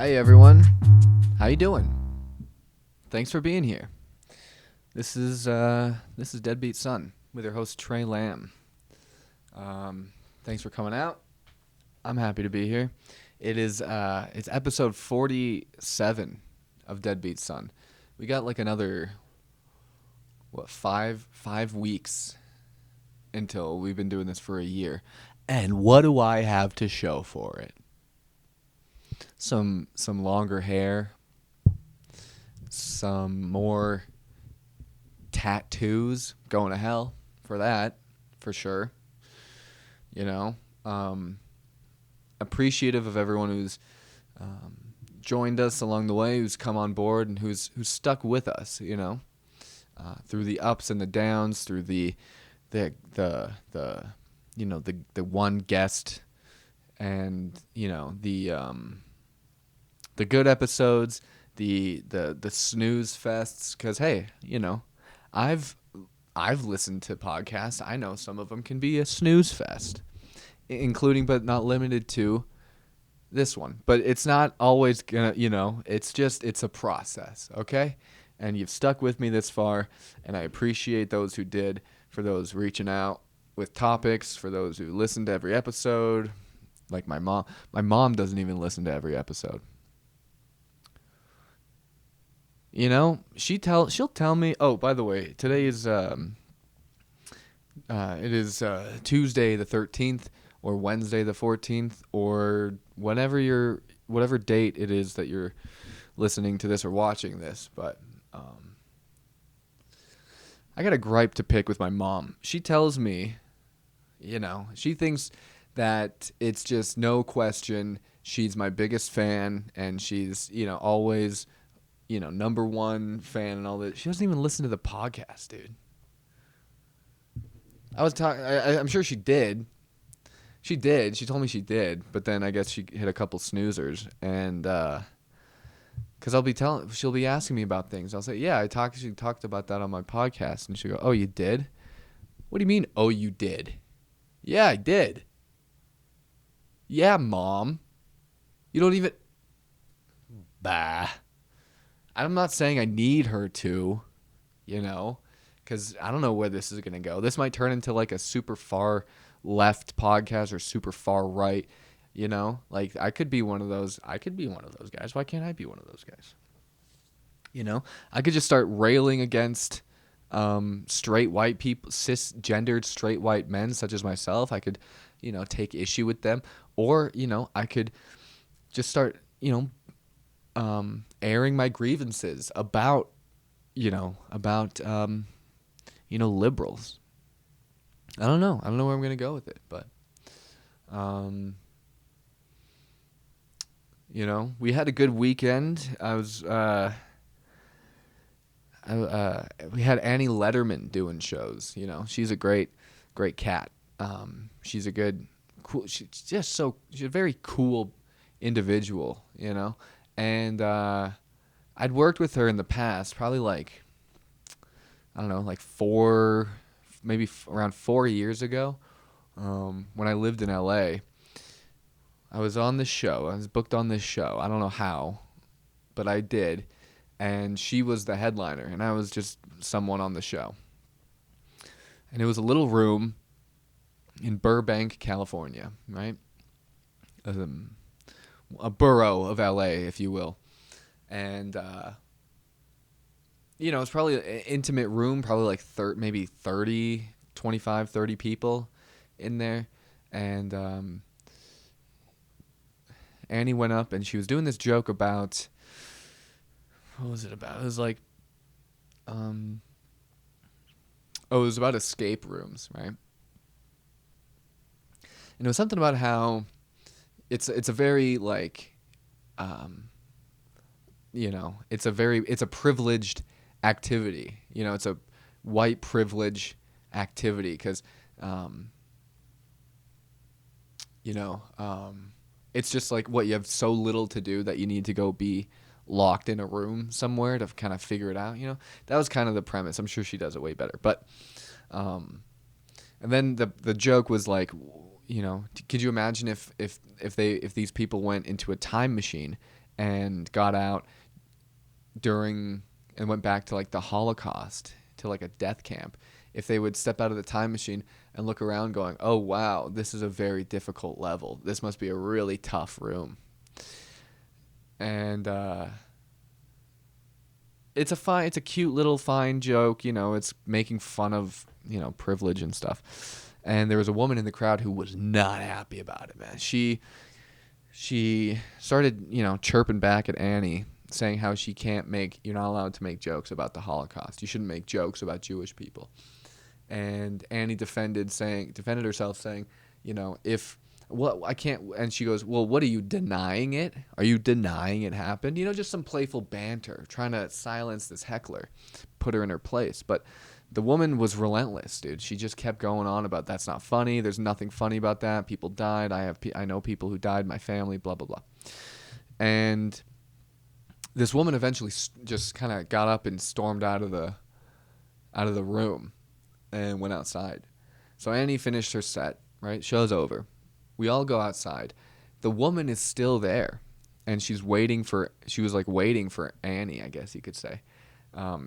Hey everyone, how you doing? Thanks for being here. This is Deadbeat Son with your host Tré Lamb. Thanks for coming out. I'm happy to be here. It's episode 47 of Deadbeat Son. We got like another five weeks until we've been doing this for a year. And what do I have to show for it? Some longer hair, some more tattoos. Going to hell for that, for sure. You know, appreciative of everyone who's joined us along the way, who's come on board, and who's stuck with us. You know, through the ups and the downs, through the one guest, and the good episodes, the snooze fests. Because hey, I've listened to podcasts. I know some of them can be a snooze fest, including but not limited to this one. But it's not always gonna, it's a process, okay? And you've stuck with me this far, and I appreciate those who did, for those reaching out with topics, for those who listen to every episode. Like my mom. My mom doesn't even listen to every episode. She'll tell me. Oh, by the way, today is Tuesday the 13th or Wednesday the 14th or whatever date it is that you're listening to this or watching this. But I got a gripe to pick with my mom. She tells me, she thinks that it's just no question. She's my biggest fan, and she's always. Number one fan and all that. She doesn't even listen to the podcast, dude. I was talking. I'm sure she did. She did. She told me she did, but then I guess she hit a couple snoozers, and because she'll be asking me about things. I'll say, yeah, she talked about that on my podcast, and she'll go, oh, you did? What do you mean? Oh, you did? Yeah, I did. Yeah, Mom. You don't even. Bah. I'm not saying I need her to, because I don't know where this is going to go. This might turn into like a super far left podcast or super far right, Like I could be one of those. I could be one of those guys. Why can't I be one of those guys? I could just start railing against straight white people, cisgendered straight white men such as myself. I could, take issue with them. Or, I could just start, airing my grievances about liberals. I don't know where I'm gonna go with it, but we had a good weekend. We had Annie Letterman doing shows. She's a great cat. She's a good, cool. She's a very cool individual. And I'd worked with her in the past, probably like, I don't know, like around 4 years ago, when I lived in LA. I was on this show. I was booked on this show. I don't know how, but I did. And she was the headliner, and I was just someone on the show. And it was a little room in Burbank, California, right? A borough of LA, if you will. And, it's probably an intimate room, probably like maybe 25, 30 people in there. And Annie went up and she was doing this joke about, what was it about? It was like, it was about escape rooms, right? And it was something about how it's a very like, it's a privileged activity. It's a white privilege activity because, it's just like what you have so little to do that you need to go be locked in a room somewhere to kind of figure it out. That was kind of the premise. I'm sure she does it way better, but, and then the joke was like, could you imagine if these people went into a time machine and got out during and went back to like the Holocaust, to like a death camp, if they would step out of the time machine and look around going, oh wow, this is a very difficult level, this must be a really tough room. And it's a cute little fine joke, it's making fun of, privilege and stuff. And there was a woman in the crowd who was not happy about it, man. She started, chirping back at Annie, saying how you're not allowed to make jokes about the Holocaust. You shouldn't make jokes about Jewish people. And Annie defended herself, saying, I can't. And she goes, well, what are you denying it? Are you denying it happened? Just some playful banter, trying to silence this heckler, put her in her place. But the woman was relentless, dude. She just kept going on about that's not funny. There's nothing funny about that. People died. I know people who died. My family. Blah blah blah. And this woman eventually just kind of got up and stormed out of the room and went outside. So Annie finished her set. Right, show's over. We all go outside. The woman is still there, and she was waiting for Annie, I guess you could say.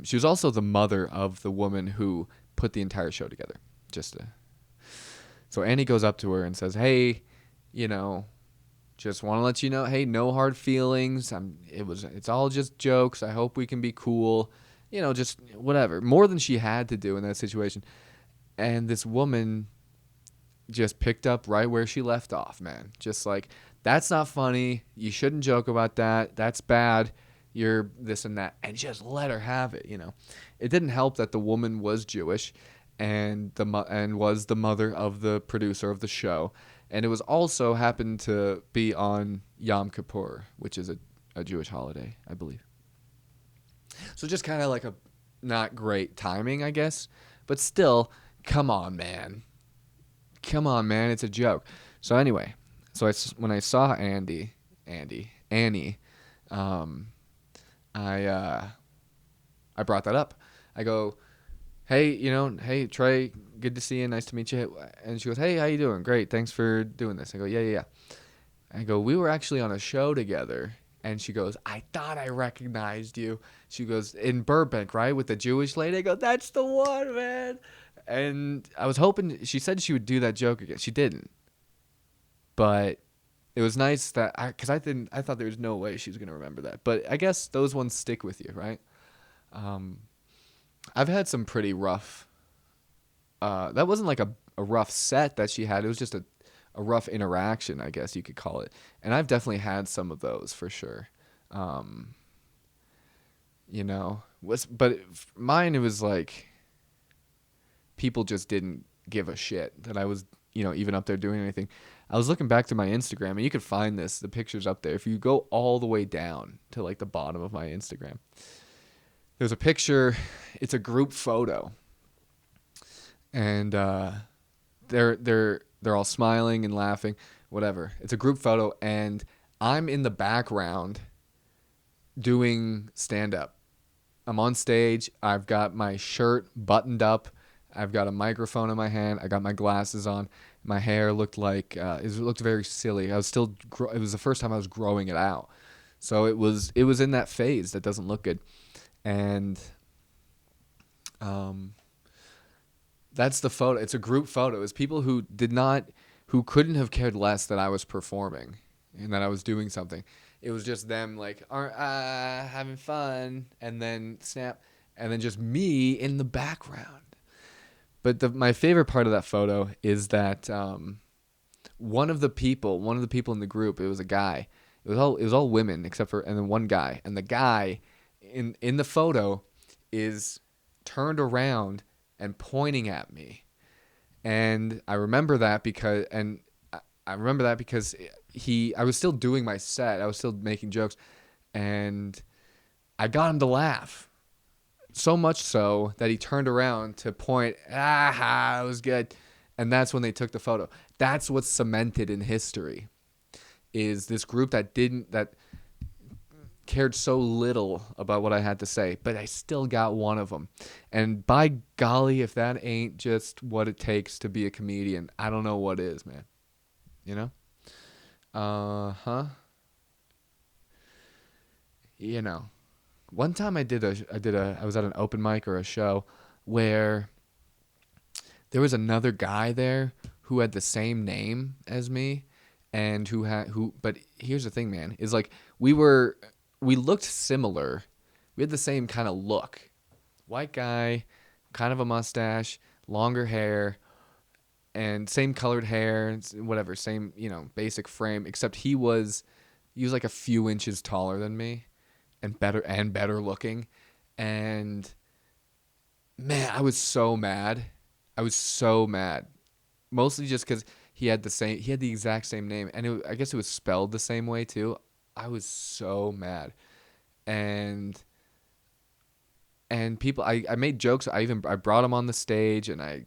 She was also the mother of the woman who put the entire show together. So Annie goes up to her and says, hey, just want to let you know, hey, no hard feelings. It's all just jokes. I hope we can be cool. Just whatever. More than she had to do in that situation. And this woman just picked up right where she left off, man. Just like, that's not funny. You shouldn't joke about that. That's bad. You're this and that. And just let her have it, It didn't help that the woman was Jewish and was the mother of the producer of the show. And it was also happened to be on Yom Kippur, which is a Jewish holiday, I believe. So just kind of like a not great timing, I guess. But still, come on, man. It's a joke. So anyway, when I saw Annie, I brought that up. I go, hey, hey, Trey, good to see you. Nice to meet you. And she goes, hey, how you doing? Great. Thanks for doing this. I go, yeah. I go, we were actually on a show together. And she goes, I thought I recognized you. She goes, in Burbank, right? With the Jewish lady. I go, that's the one, man. And I was hoping, she said she would do that joke again. She didn't. But it was nice that, because I thought there was no way she was going to remember that. But I guess those ones stick with you, right? I've had some pretty rough, that wasn't like a rough set that she had. It was just a rough interaction, I guess you could call it. And I've definitely had some of those for sure. But mine, it was like, people just didn't give a shit that I was, even up there doing anything. I was looking back to my Instagram, and you could find the pictures up there. If you go all the way down to like the bottom of my Instagram, there's a picture. It's a group photo, and they're all smiling and laughing, whatever. It's a group photo, and I'm in the background doing stand-up. I'm on stage. I've got my shirt buttoned up. I've got a microphone in my hand. I got my glasses on. My hair looked like it looked very silly. It was the first time I was growing it out, so it was in that phase that doesn't look good, and that's the photo. It's a group photo. It's people who couldn't have cared less that I was performing and that I was doing something. It was just them like having fun, and then snap, and then just me in the background. But my favorite part of that photo is that one of the people in the group, it was a guy. It was all women and then one guy. And the guy in the photo is turned around and pointing at me. And I remember that because I was still doing my set. I was still making jokes, and I got him to laugh. So much so that he turned around to point, it was good. And that's when they took the photo. That's what's cemented in history, is this group that cared so little about what I had to say, but I still got one of them. And by golly, if that ain't just what it takes to be a comedian, I don't know what is, man. you know, one time I was at an open mic or a show where there was another guy there who had the same name as me, and but here's the thing, man, is like we looked similar. We had the same kind of look. White guy, kind of a mustache, longer hair, and same colored hair, whatever, same, basic frame, except he was like a few inches taller than me and better looking. And man, I was so mad. I was so mad. Mostly just cuz he had the exact same name, and I guess it was spelled the same way too. I was so mad. And people, I made jokes. I brought him on the stage, and I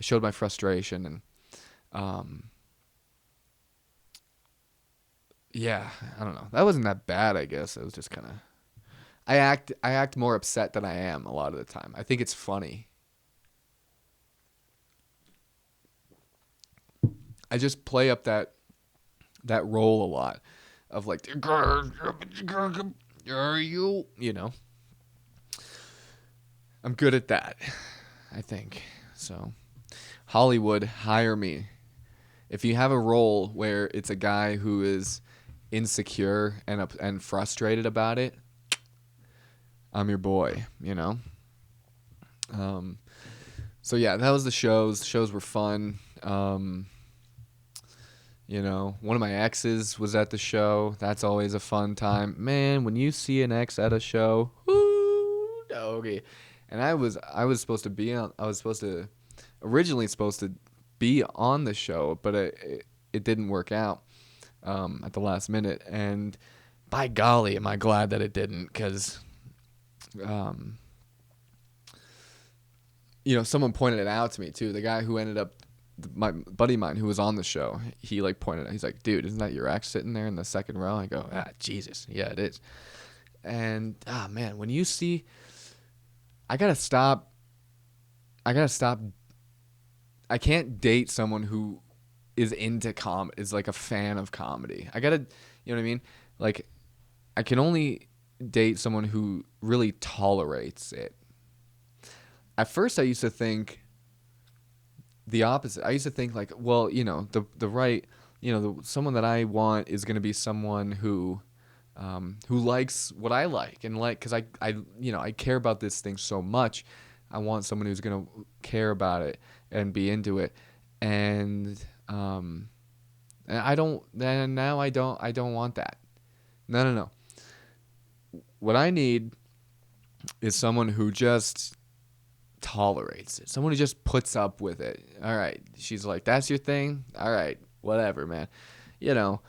showed my frustration. And um yeah, I don't know, that wasn't that bad. I guess it was just kind of, I act more upset than I am a lot of the time. I think it's funny. I just play up that role a lot of like, are you. I'm good at that, I think. So Hollywood, hire me. If you have a role where it's a guy who is insecure and frustrated about it, I'm your boy. Um, so yeah, that was the shows. The shows were fun. One of my exes was at the show. That's always a fun time. Man, when you see an ex at a show, whoo, doggy. And I was originally supposed to be on the show, but it didn't work out at the last minute. And by golly, am I glad that it didn't, because um, someone pointed it out to me too. The guy who ended up, my buddy of mine who was on the show, he like pointed out. He's like, "Dude, isn't that your ex sitting there in the second row?" I go, "Ah, Jesus, yeah, it is." And man, when you see, I gotta stop. I gotta stop. I can't date someone who is into is like a fan of comedy. I gotta, you know what I mean? Like, I can only date someone who really tolerates it. At first, I used to think the opposite. I used to think like, well, the right, someone that I want is gonna be someone who likes what I like, and like, cause I care about this thing so much. I want someone who's gonna care about it and be into it, and and I don't. Then now I don't want that. No, no, no. What I need is someone who just tolerates it. Someone who just puts up with it. All right. She's like, that's your thing? All right. Whatever, man. You know,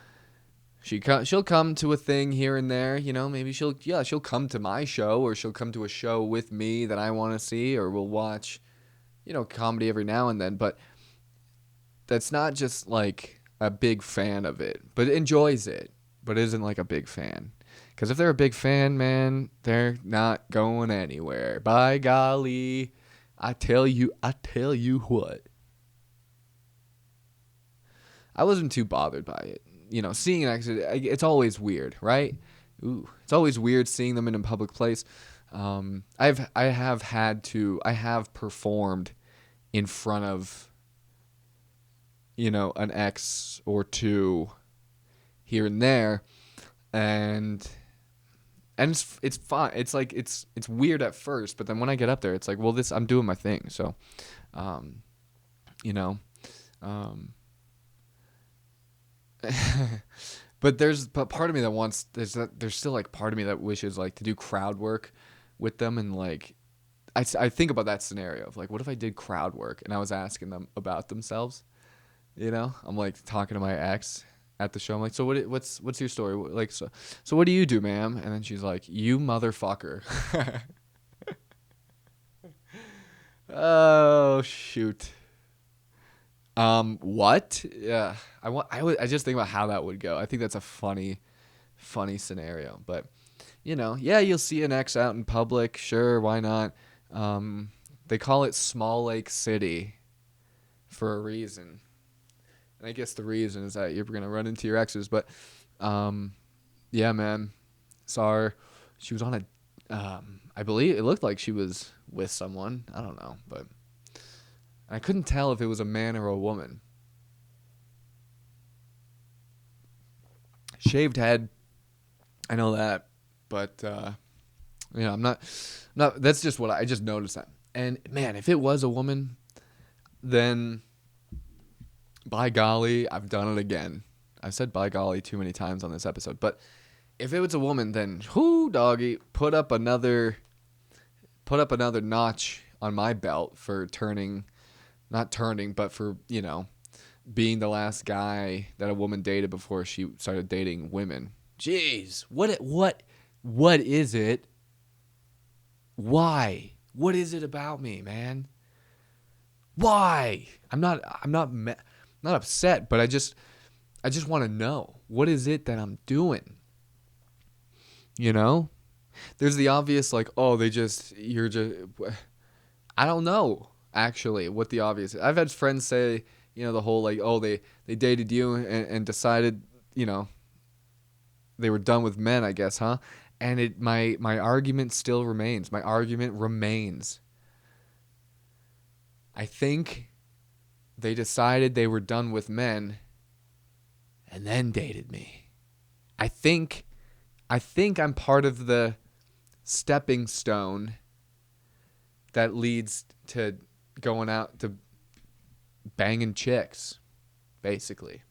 she'll come to a thing here and there, maybe she'll come to my show, or she'll come to a show with me that I want to see, or we'll watch, comedy every now and then, but that's not just like a big fan of it, but enjoys it, but isn't like a big fan. Because if they're a big fan, man, they're not going anywhere. By golly, I tell you what. I wasn't too bothered by it. Seeing an accident, it's always weird, right? Ooh, it's always weird seeing them in a public place. I have performed in front of, an ex or two here and there, and it's fine. It's like it's weird at first, but then when I get up there, it's like, well, I'm doing my thing. So, um, you know, um, but part of me that wants there's still like part of me that wishes like to do crowd work with them, and like I think about that scenario of like, what if I did crowd work and I was asking them about themselves. I'm like talking to my ex at the show. I'm like, so what's your story? Like, so what do you do, ma'am? And then she's like, you motherfucker. Oh shoot. What? Yeah. I just think about how that would go. I think that's a funny scenario. But yeah, you'll see an ex out in public. Sure, why not? They call it Small Lake City for a reason. And I guess the reason is that you're gonna run into your exes. But yeah, man. Saw her. She was on I believe it looked like she was with someone. I don't know, but I couldn't tell if it was a man or a woman. Shaved head. I know that, but I'm not. That's just what I just noticed that. And man, if it was a woman, then by golly, I've done it again. I've said by golly too many times on this episode, but if it was a woman, then whoo, doggy, put up another notch on my belt for not turning, but for, being the last guy that a woman dated before she started dating women. Jeez, what is it? Why? What is it about me, man? Why? I'm not upset, but I just want to know, what is it that I'm doing? There's the obvious, like, oh, I don't know, actually, what the obvious is. I've had friends say, the whole, like, oh, they dated you and decided, they were done with men, I guess, huh? And my argument still remains. My argument remains. I think they decided they were done with men and then dated me. I think I'm part of the stepping stone that leads to going out to banging chicks, basically.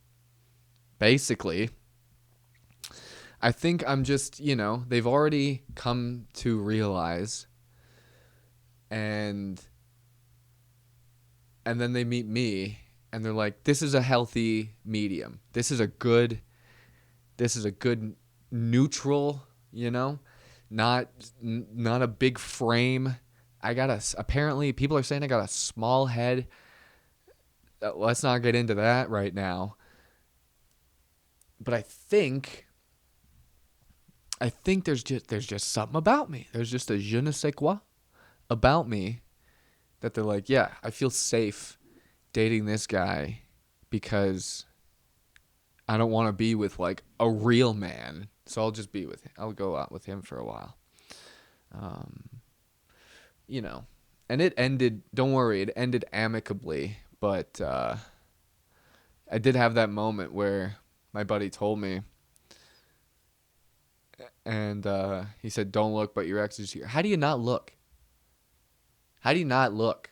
I think I'm just, they've already come to realize, and then they meet me and they're like, this is a healthy medium. This is a good neutral, not a big frame. Apparently people are saying I got a small head. Let's not get into that right now. But I think there's just something about me. There's just a je ne sais quoi about me that they're like, yeah, I feel safe dating this guy because I don't want to be with, like, a real man. So I'll just be with him. I'll go out with him for a while. And it ended, don't worry, it ended amicably. But I did have that moment where my buddy told me, and he said, don't look, but your ex is here. How do you not look? How do you not look?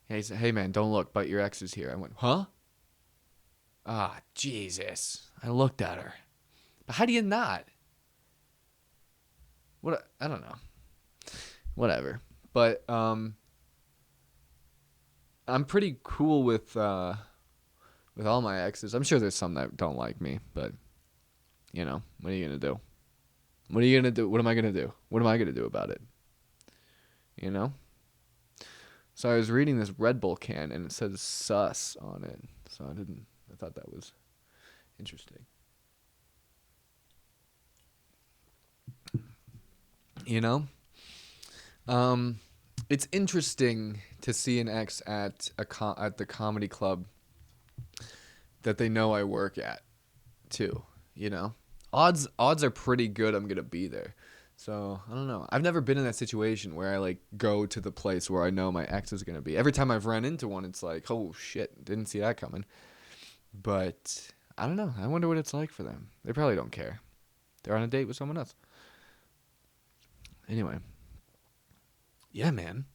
And he said, hey, man, don't look, but your ex is here. I went, huh? Ah, Jesus. I looked at her. But how do you not? What? I don't know. Whatever. But I'm pretty cool with all my exes. I'm sure there's some that don't like me, but what are you gonna do? What are you gonna do? What am I gonna do? What am I gonna do about it? So I was reading this Red Bull can and it says sus on it. So I thought that was interesting. It's interesting to see an ex at the comedy club that they know I work at too, Odds are pretty good I'm going to be there. So, I don't know. I've never been in that situation where I, like, go to the place where I know my ex is going to be. Every time I've ran into one, it's like, oh, shit, didn't see that coming. But, I don't know. I wonder what it's like for them. They probably don't care. They're on a date with someone else. Anyway. Yeah, man.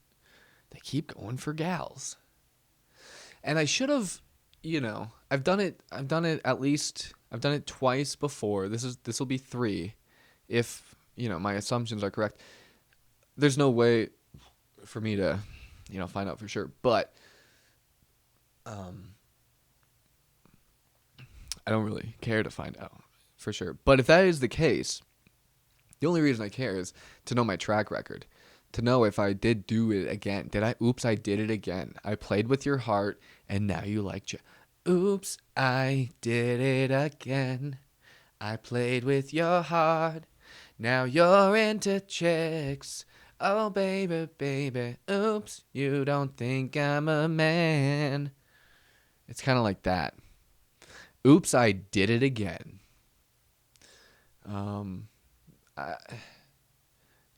They keep going for gals. And I should have, I've done it twice before. This will be 3 if my assumptions are correct. There's no way for me to, find out for sure. But I don't really care to find out for sure. But if that is the case, the only reason I care is to know my track record. To know if I did do it again. I did it again. I played with your heart, and now you like oops, I did it again. I played with your heart. Now you're into chicks. Oh, baby, baby. Oops, you don't think I'm a man. It's kind of like that. Oops, I did it again.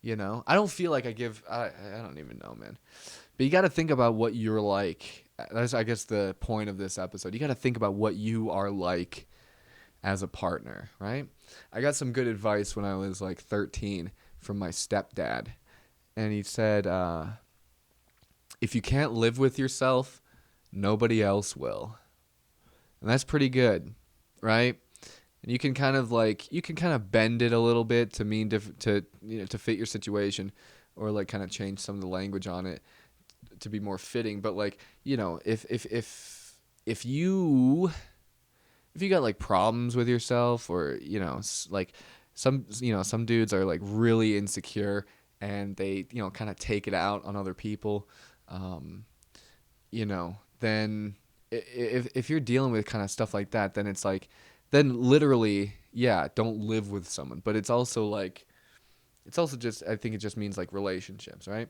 I don't feel like I don't even know, man. But you got to think about what you're like. That's, I guess, the point of this episode. You got to think about what you are like as a partner, right? I got some good advice when I was like 13 from my stepdad. And he said, if you can't live with yourself, nobody else will. And that's pretty good, right? And you can kind of bend it a little bit to mean to fit your situation, or like kind of change some of the language on it to be more fitting. But like, if you got like problems with yourself, or like some dudes are like really insecure and they kind of take it out on other people, then if you're dealing with kind of stuff like that, then it's like, then literally, yeah, don't live with someone. But it's also just, I think it just means like relationships, right?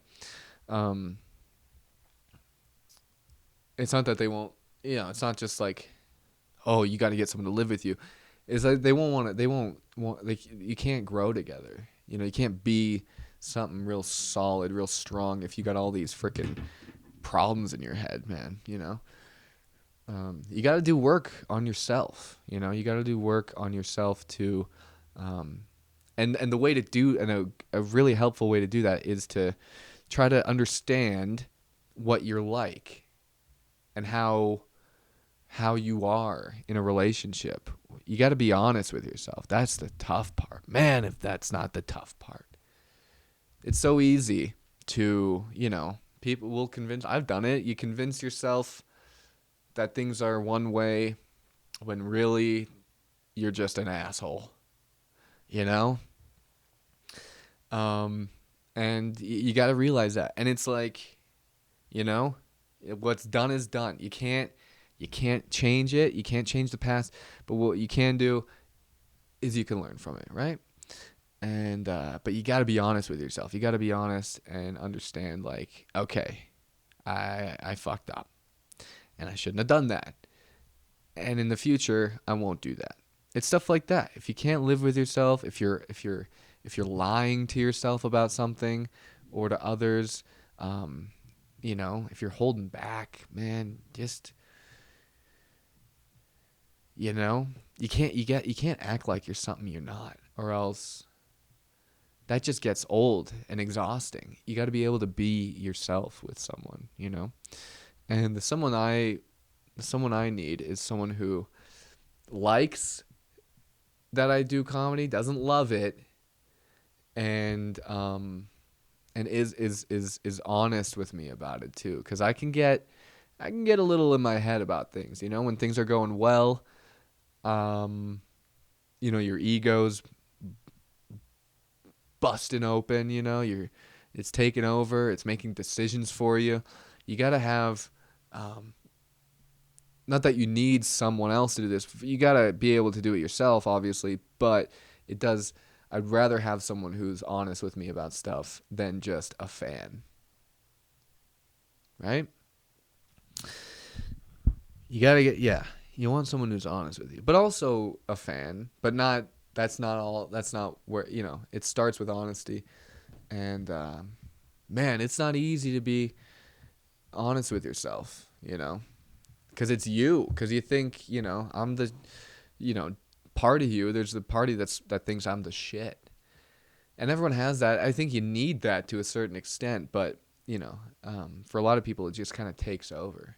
It's not that they won't, it's not just like, oh, you got to get someone to live with you. It's like they won't want, like, you can't grow together. You can't be something real solid, real strong if you got all these freaking problems in your head, man. You got to do work on yourself. You got to do work on yourself to, and the way to do, and a really helpful way to do that is to try to understand what you're like and how you are in a relationship. You got to be honest with yourself. That's the tough part. Man, if that's not the tough part. It's so easy to, people will convince, I've done it. You convince yourself that things are one way when really you're just an asshole, and you got to realize that. And it's like, what's done is done. You can't change it. You can't change the past, but what you can do is you can learn from it, right? And but you got to be honest with yourself. You got to be honest and understand, like, okay, I fucked up and I shouldn't have done that. And in the future, I won't do that. It's stuff like that. If you can't live with yourself, if you're lying to yourself about something or to others, if you're holding back, man, just you can't act like you're something you're not, or else that just gets old and exhausting. You got to be able to be yourself with someone, And the someone I need is someone who likes that I do comedy, doesn't love it, and is honest with me about it too, because I can get a little in my head about things, when things are going well. Your ego's busting open, it's taking over, it's making decisions for you. You got to have, not that you need someone else to do this, you got to be able to do it yourself, obviously, but I'd rather have someone who's honest with me about stuff than just a fan. Right? You want someone who's honest with you, but also a fan, but that's not where, it starts with honesty. And, man, it's not easy to be honest with yourself, because it's you, because you think, I'm the, part of you, there's the party that thinks I'm the shit. And everyone has that. I think you need that to a certain extent, but, for a lot of people, it just kind of takes over.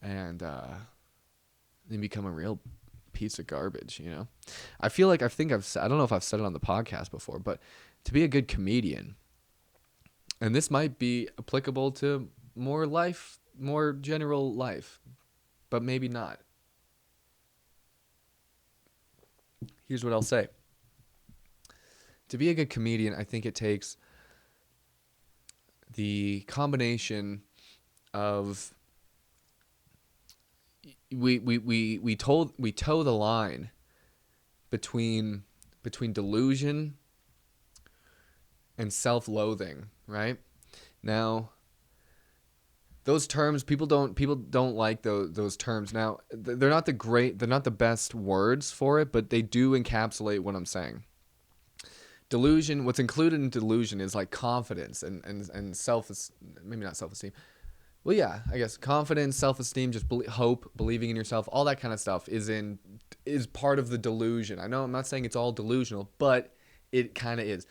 And, they become a real piece of garbage, I feel like I don't know if I've said it on the podcast before, but to be a good comedian, and this might be applicable to more general life, but maybe not. Here's what I'll say. To be a good comedian, I think it takes the combination of we toe the line between delusion and self-loathing, right? Now, those terms, people don't like those terms. Now, they're not the best words for it, but they do encapsulate what I'm saying. delusion, what's included in delusion is like confidence and maybe not self-esteem. Well, yeah, I guess confidence, self-esteem, just hope, believing in yourself, all that kind of stuff is part of the delusion. I know I'm not saying it's all delusional, but it kind of is.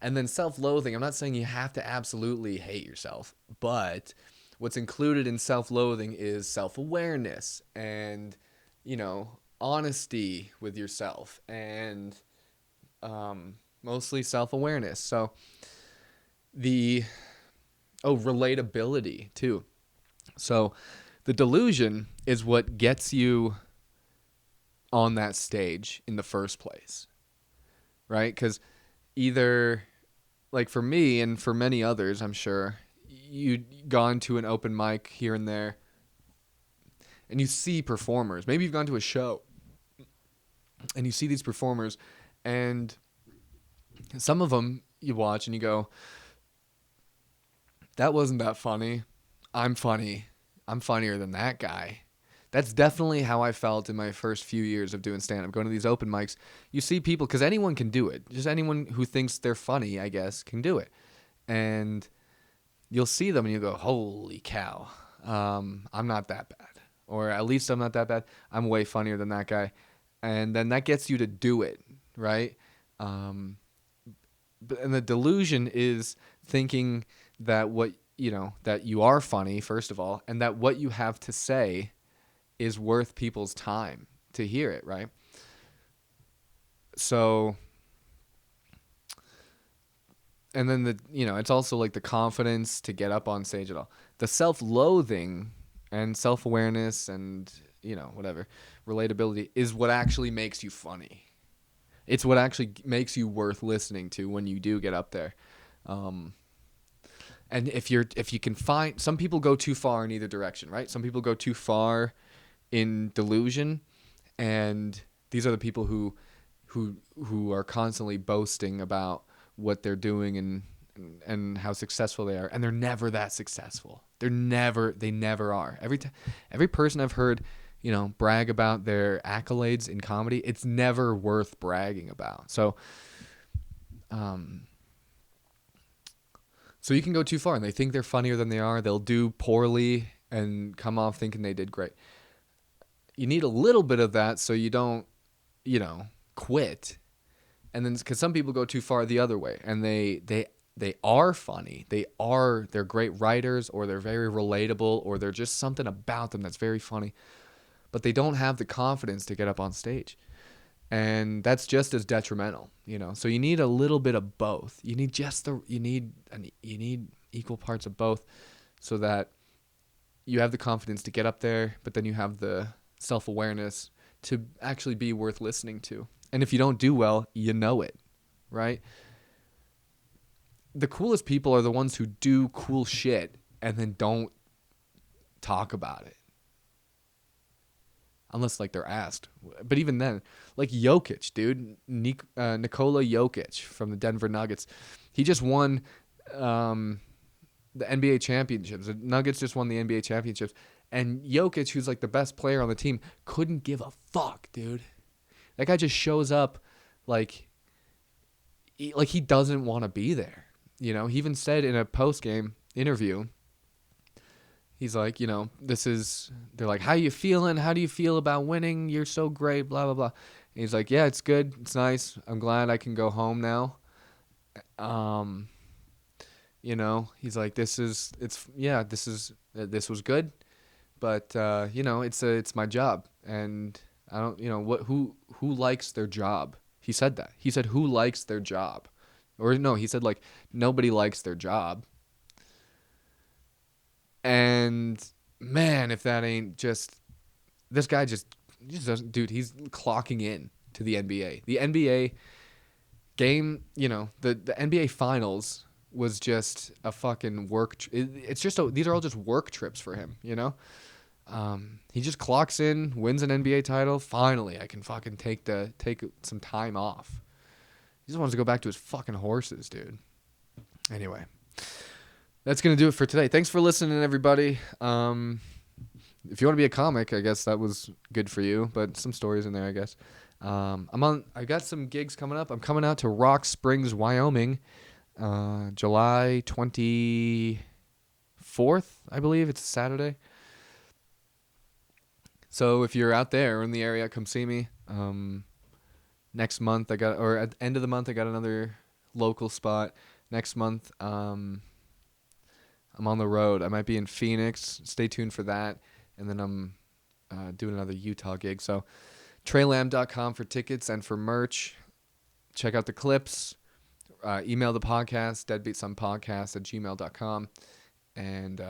And then self-loathing, I'm not saying you have to absolutely hate yourself, but what's included in self-loathing is self-awareness and, honesty with yourself and mostly self-awareness. So relatability too. So the delusion is what gets you on that stage in the first place, right? Because either, like for me and for many others, I'm sure, you've gone to an open mic here and there and you see performers. Maybe you've gone to a show and you see these performers, and some of them you watch and you go, that wasn't that funny. I'm funny. I'm funnier than that guy. That's definitely how I felt in my first few years of doing stand-up. Going to these open mics, you see people, because anyone can do it. Just anyone who thinks they're funny, I guess, can do it. And you'll see them and you go, holy cow, I'm not that bad. Or at least I'm not that bad. I'm way funnier than that guy. And then that gets you to do it, right? And the delusion is thinking that that you are funny, first of all, and that what you have to say is worth people's time to hear it, right? So, and then it's also like the confidence to get up on stage at all. The self-loathing and self-awareness and, whatever, relatability is what actually makes you funny. It's what actually makes you worth listening to when you do get up there. And if you can find, some people go too far in either direction, right? Some people go too far in delusion, and these are the people who are constantly boasting about what they're doing and how successful they are, and they're never that successful. They never are. Every person I've heard, brag about their accolades in comedy, it's never worth bragging about. So you can go too far, and they think they're funnier than they are. They'll do poorly and come off thinking they did great. You need a little bit of that so you don't, quit. And then, because some people go too far the other way, and they are funny. They're great writers, or they're very relatable, or they're just something about them that's very funny, but they don't have the confidence to get up on stage. And that's just as detrimental, So you need a little bit of both. You need equal parts of both, so that you have the confidence to get up there, but then you have the self-awareness to actually be worth listening to. And if you don't do well, you know it, right? The coolest people are the ones who do cool shit and then don't talk about it. Unless, they're asked. But even then, Jokic, dude. Nikola Jokic from the Denver Nuggets. He just won the NBA championships. The Nuggets just won the NBA championships. And Jokic, who's, the best player on the team, couldn't give a fuck, dude. That guy just shows up he doesn't want to be there. He even said in a post-game interview, he's like, they're like, how you feeling? How do you feel about winning? You're so great, blah, blah, blah. And he's like, yeah, it's good. It's nice. I'm glad I can go home now. He's like, this was good, but, it's my job. And I don't, who likes their job? He said that. He said, who likes their job? Or no, he said, nobody likes their job. And man, if that ain't just, this guy just doesn't, dude, he's clocking in to the NBA. The NBA game, the NBA finals was just a fucking work. It's just, these are all just work trips for him, He just clocks in, wins an NBA title. Finally, I can fucking take some time off. He just wants to go back to his fucking horses, dude. Anyway. That's going to do it for today. Thanks for listening, everybody. If you want to be a comic, I guess that was good for you, but some stories in there, I guess. I got some gigs coming up. I'm coming out to Rock Springs, Wyoming, July 24th, I believe. It's a Saturday. So if you're out there or in the area, come see me. Next month at the end of the month, I got another local spot. Next month, I'm on the road. I might be in Phoenix. Stay tuned for that. And then I'm doing another Utah gig. So TréLamb.com for tickets and for merch. Check out the clips. Email the podcast, deadbeatsonpodcast@gmail.com. And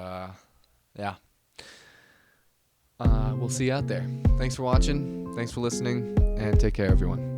yeah. We'll see you out there. Thanks for watching. Thanks for listening. And take care, everyone.